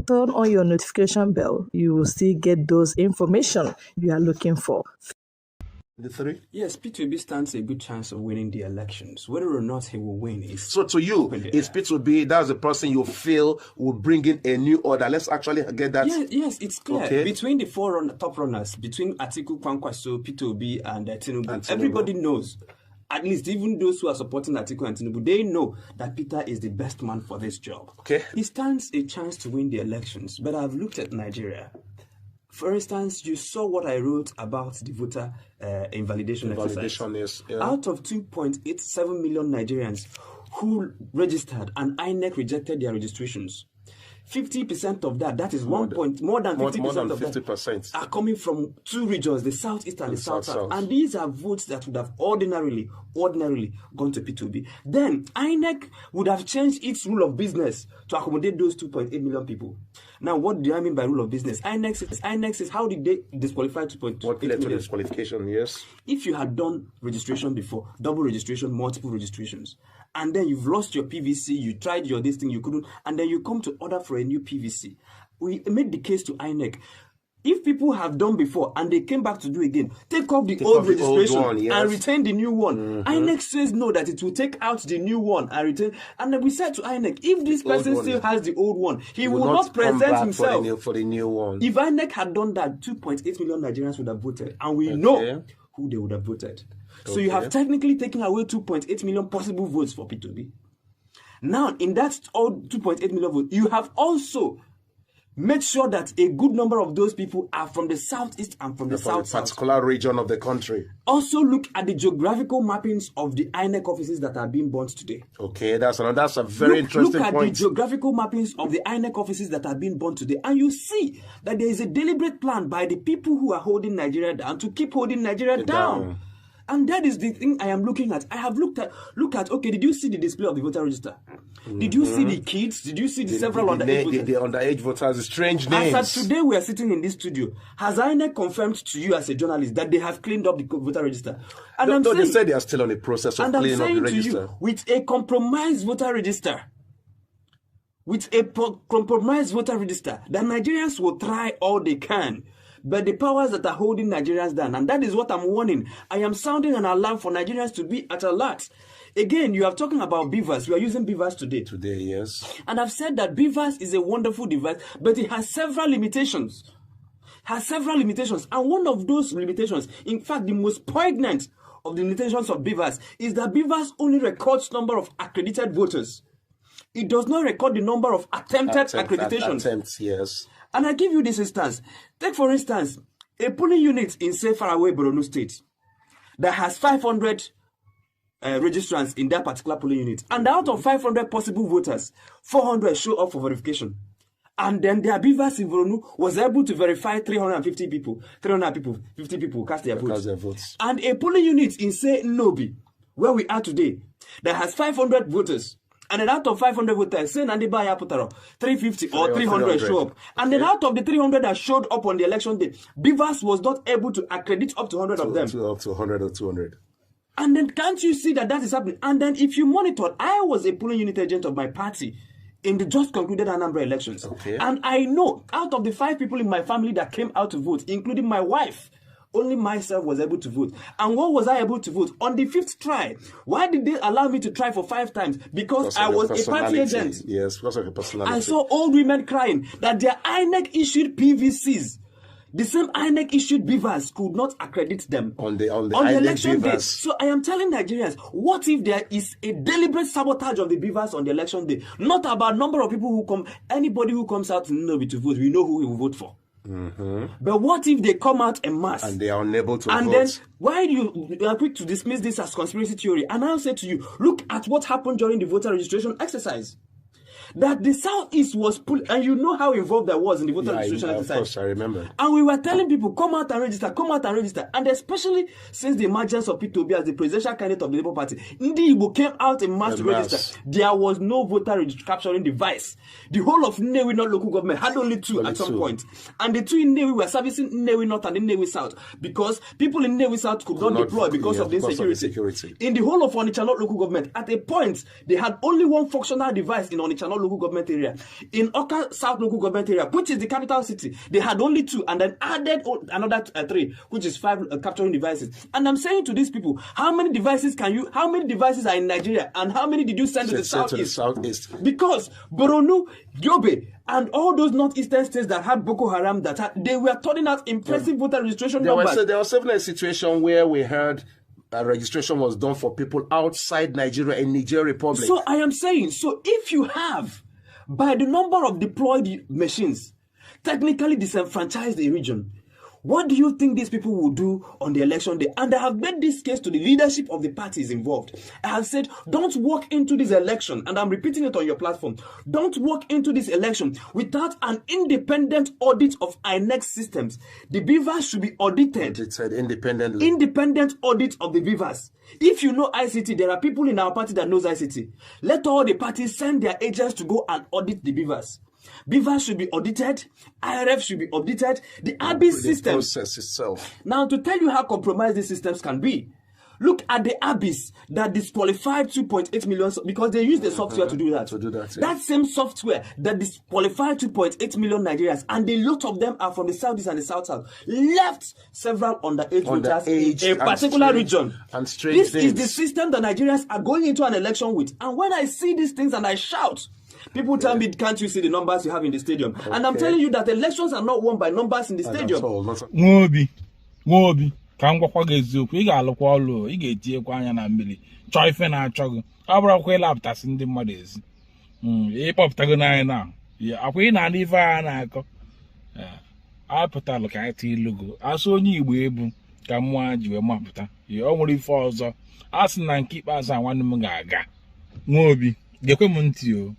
turn on your notification bell. You will still get those information you are looking for. The three? Yes, P2B stands a good chance of winning the elections. Whether or not he will win is... So to you, is P2B, that's the person you feel will bring in a new order? Let's actually get that. Yes, it's clear. Okay. Between the top runners, between Atiku, Kwankwaso, P2B, and Tinubu, everybody knows. At least even those who are supporting Atiku and Tinubu, they know that Peter is the best man for this job. Okay. He stands a chance to win the elections, but I've looked at Nigeria. For instance, you saw what I wrote about the voter invalidation exercise. Out of 2.87 million Nigerians who registered and INEC rejected their registrations, 50% of that is more than 50% of that are coming from two regions, the southeast and the south. And these are votes that would have ordinarily gone to P2B. Then INEC would have changed its rule of business to accommodate those 2.8 million people. Now, what do I mean by rule of business? INEC says how did they disqualify 2.8 What led to million? disqualification? Yes. If you had done registration before, double registration, multiple registrations, and then you've lost your PVC, you tried your this thing, you couldn't, and then you come to order for a new PVC. We made the case to INEC. If people have done before and they came back to do again, take off the old registration and retain the new one. INEC says no, that it will take out the new one and retain. And then we said to INEC, if this person still has the old one, he will not present himself for the new one. If INEC had done that, 2.8 million Nigerians would have voted, and we know who they would have voted. So you have technically taken away 2.8 million possible votes for P2B. Now, in that all 2.8 million votes, you have also made sure that a good number of those people are from the southeast and from the south. Particular region of the country. Also look at the geographical mappings of the INEC offices that are being burnt today. Okay, that's a very interesting point. Look at the geographical mappings of the INEC offices that are being burnt today, and you see that there is a deliberate plan by the people who are holding Nigeria down to keep holding Nigeria down. And that is the thing I am looking at. I have look at, okay, did you see the display of the voter register? Did you see the kids? Did you see the several underage voters? The underage voters, strange names. As of today, we are sitting in this studio. Has INEC confirmed to you as a journalist that they have cleaned up the voter register? And they said they are still on the process of cleaning up the register. And I'm saying to you, with a compromised voter register, the Nigerians will try all they can. But the powers that are holding Nigerians down, and that is what I'm warning. I am sounding an alarm for Nigerians to be at alert. Again, you are talking about BVAS. We are using BVAS today. Today, yes. And I've said that BVAS is a wonderful device, but it has several limitations. And one of those limitations, in fact, the most poignant of the limitations of BVAS, is that BVAS only records number of accredited voters. It does not record the number of attempted accreditations. Attempts, yes. And I give you this instance. Take, for instance, a polling unit in, say, faraway Borno State that has 500 registrants in that particular polling unit. And out of 500 possible voters, 400 show up for verification. And then their BVAS in Borno was able to verify 350 people. 50 people cast their votes. And a polling unit in, say, Nobi, where we are today, that has 500 voters. And then out of 500 voters, say Nandi Baya Putaro, 350 or 300 show up. And then out of the 300 that showed up on the election day, BVAS was not able to accredit up to 100 of them. Up to 100 or 200. And then can't you see that that is happening? And then if you monitor, I was a polling unit agent of my party in the just concluded Anambra elections. Okay. And I know out of the 5 people in my family that came out to vote, including my wife, only myself was able to vote. And what was I able to vote? On the 5th try. Why did they allow me to try for 5 times? Because I was a party agent. Yes, because of your personality. I saw old women crying that their INEC issued PVCs. The same INEC issued BVAS could not accredit them on the election day. So I am telling Nigerians, what if there is a deliberate sabotage of the BVAS on the election day? Not about number of people who come, anybody who comes out to Nairobi to vote, we know who we will vote for. But what if they come out en masse and they are unable to vote? And then why you are quick to dismiss this as conspiracy theory? And I'll say to you, look at what happened during the voter registration exercise. That the Southeast was pulled, and you know how involved I was in the voter registration exercise. Of course, I remember. And we were telling people, come out and register. And especially since the emergence of P2B as the presidential candidate of the Labour Party, Ndi Igbo came out in mass to register. There was no voter capturing device. The whole of Nnewi North local government had only 2 at some point. And the 2 in Nnewi were servicing Nnewi North and Nnewi South because people in Nnewi South could not deploy because of the insecurity. In the whole of Onitsha North local government, at a point, they had only 1 functional device in Onitsha North local government area. In Oka South local government area, which is the capital city, they had only 2 and then added another 3, which is 5 capturing devices. And I'm saying to these people, how many devices are in Nigeria and how many did you send to the southeast? Because Borno, Yobe, and all those northeastern states that had Boko Haram, they were turning out impressive voter registration numbers. There was even a situation where we heard registration was done for people outside Nigeria in Niger Republic. So I am saying, so if you have, by the number of deployed machines, technically disenfranchised a region, what do you think these people will do on the election day? And I have made this case to the leadership of the parties involved. I have said, don't walk into this election, and I'm repeating it on your platform, don't walk into this election without an independent audit of INEC systems. The BVAS should be audited. It said independently. Independent audit of the BVAS. If you know ICT, there are people in our party that knows ICT. Let all the parties send their agents to go and audit the BVAS. BVAS should be audited, IRF should be audited, the ABIS system. Process itself. Now, to tell you how compromised these systems can be, look at the ABIS that disqualified 2.8 million because they use the software to do that. That same software that disqualified 2.8 million Nigerians, and a lot of them are from the southeast and the south, left several underage voters in a particular region. And strange this things. is the system that Nigerians are going into an election with. And when I see these things and I shout, people tell me, can't you see the numbers you have in the stadium? Okay. And I'm telling you that elections are not won by numbers in the stadium. Nwobi, ka m gwakwa gị eziokwu, ị ga-alụkwa ọlụ, ị ga-etinyekwa anya na mmiri, chọọ ife na-achọ gị, ọ bụrụkwa ịlapụtasị ndị mmadụ ezi. Ịkpọpụtago n'anya na, akwa ị na-anụ ife a na-akọ, apụtalụ ka anyị tii logo, asụ onye Igbo ebu ka mmụọ ji wee mapụta, o nwere ife ọzọ, a sị na nke ikpeazụ a nwanne m ga-aga. Nwobi, gekwe m ntị o.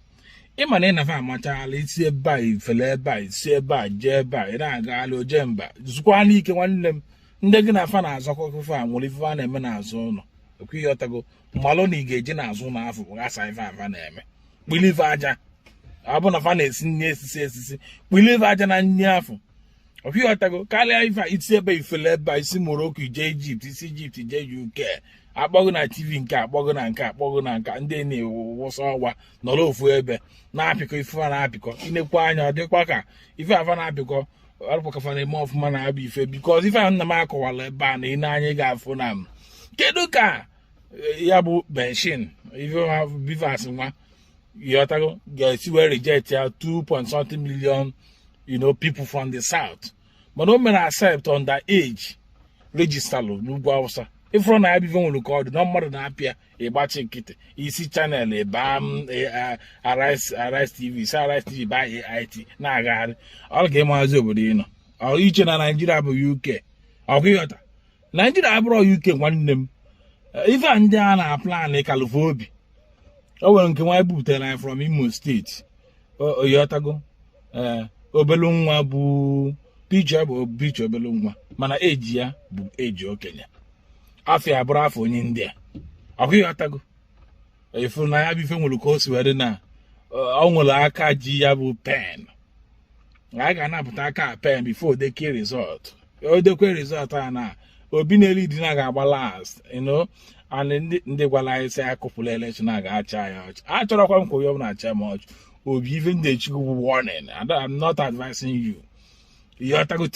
Ịma na ị na-afa amachala isi ebe a ifele ebe a isi ebe a jee ebe a ị na-agaghala oje mba zụkwa n'ike nwanne m ndị gị na-afa na-azọkọ ife a nwere ife a na-eme n'azụ ụlọ okwu ihe ọtago mmalụ na ị ga-eji n'azụ ụlọ afọ bụ gasa ife afa na-eme kpili ife aja ọ bụ na fa na-esi nri esisi kpili ife aja na nri afọ okwu ihe ọtago karịa ife isi ebe ifele ebe a isi Morocco ije Egypt isi Egypt ije UK akpọgụ na TV nke akpọgụ na nke akpọgụ na nka ndị na-ewụsa ọgwa nọrọ ofu ebe na-apịkọ ife a na-apịkọ inekwa anya ọ dịkwa ka ife afa na-apịkọ ọrụpụkafa na-eme ọfụma na-abịa ife bikọz ife a nna m akọwala ebe a na ị na-anya ga-afụ na m kedu ka ya bụ benshin ife BVAS nwa yọtago ga-esi wee reject ya 2.something million people from the south mana o mere accept on the age registerlụ n'ugwu Awụsa ifro na abive nwere ka ọ dị na mmadụ na-apịa ịgbachi nkịtị isi chanel eba Arise TV si Arise TV ba AIT na-agagharị ọ ga-emazi obodo ị nọ ọ iche na Nigeria bụ UK ọkụ ịghọta Nigeria abụrụ UK nwanne m ife a ndị a na-aplan ịkalụfe obi o nwere nke nwa ebubutere anyị from Imo State ịghọtago obelu nwa bụ picha bụ picha obelu nwa mana eji ya bụ eji okenye afọ abụrụ afọ onye ndị a ọkụ ịghọtago efu na ya bụ ife nwere ka o si were na ọ nwere aka ji ya bụ pen a ga-anapụta aka pen before odeke result odekwe result a na obi na-eri dị na ga-agba last and ndị gwara anyị sị akụpụla election a ga-acha ya ọchị achọrọkwa m ka onye ọbụla acha m ọchị obi ife ndị echikwu warning I'm not advising you ịghọtago